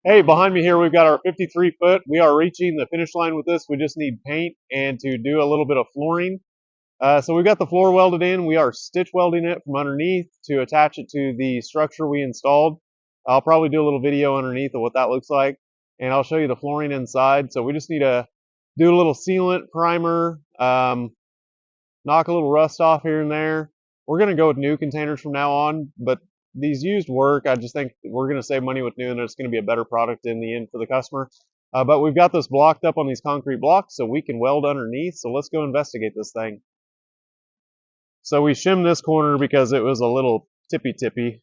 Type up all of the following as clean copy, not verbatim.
Hey, behind me here we've got our 53 foot. We are reaching the finish line with this. We just need paint and to do a little bit of flooring. So we've got the floor welded in. We are stitch welding it from underneath to attach it to the structure we installed. I'll probably do a little video underneath of what that looks like, and I'll show you the flooring inside. So we just need to do a little sealant, primer, knock a little rust off here and there. We're going to go with new containers from now on, but these used work. I just think we're going to save money with new, and it's going to be a better product in the end for the customer. But we've got this blocked up on these concrete blocks so we can weld underneath. So let's go investigate this thing. So we shimmed this corner because it was a little tippy.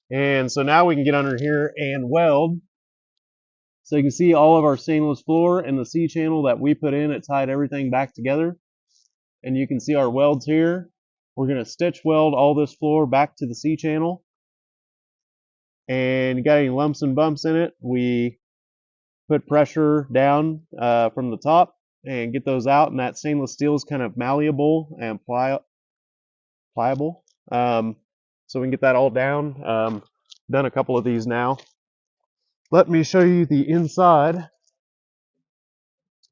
And so now we can get under here and weld. So you can see all of our stainless floor and the C-channel that we put in. It tied everything back together. And you can see our welds here. We're going to stitch weld all this floor back to the C-channel. And you got any lumps and bumps in it, we put pressure down from the top and get those out. And that stainless steel is kind of malleable and pliable. So we can get that all down. Done a couple of these now. Let me show you the inside.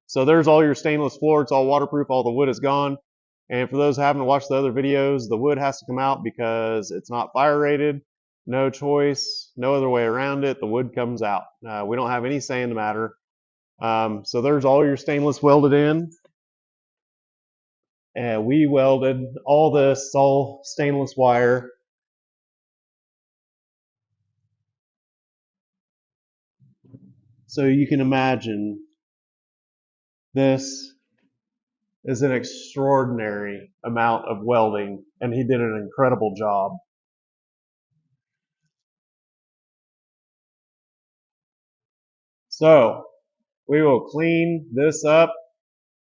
So there's all your stainless floor. It's all waterproof. All the wood is gone. And for those who haven't watched the other videos, the wood has to come out because it's not fire rated. No choice, no other way around it. The wood comes out. We don't have any say in the matter. So there's all your stainless welded in. And we welded all this, all stainless wire. So you can imagine this is an extraordinary amount of welding, and he did an incredible job. So we will clean this up.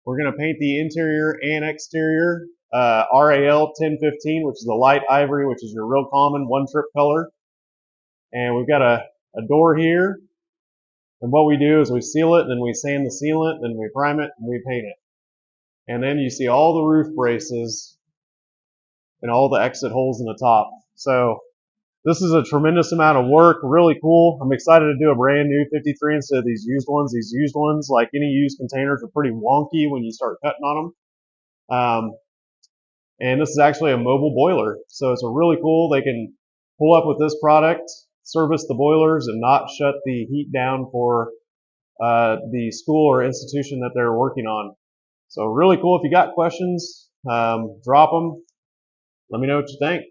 We're going to paint the interior and exterior RAL 1015, which is the light ivory, which is your real common one-trip color. And we've got a door here. And what we do is we seal it, then we sand the sealant, then we prime it, and we paint it. And then you see all the roof braces and all the exit holes in the top. So this is a tremendous amount of work, really cool. I'm excited to do a brand new 53 instead of these used ones. These used ones, like any used containers, are pretty wonky when you start cutting on them. And this is actually a mobile boiler. So it's a really cool. They can pull up with this product, service the boilers, and not shut the heat down for the school or institution that they're working on. So really cool. If you got questions, drop them. Let me know what you think.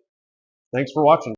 Thanks for watching.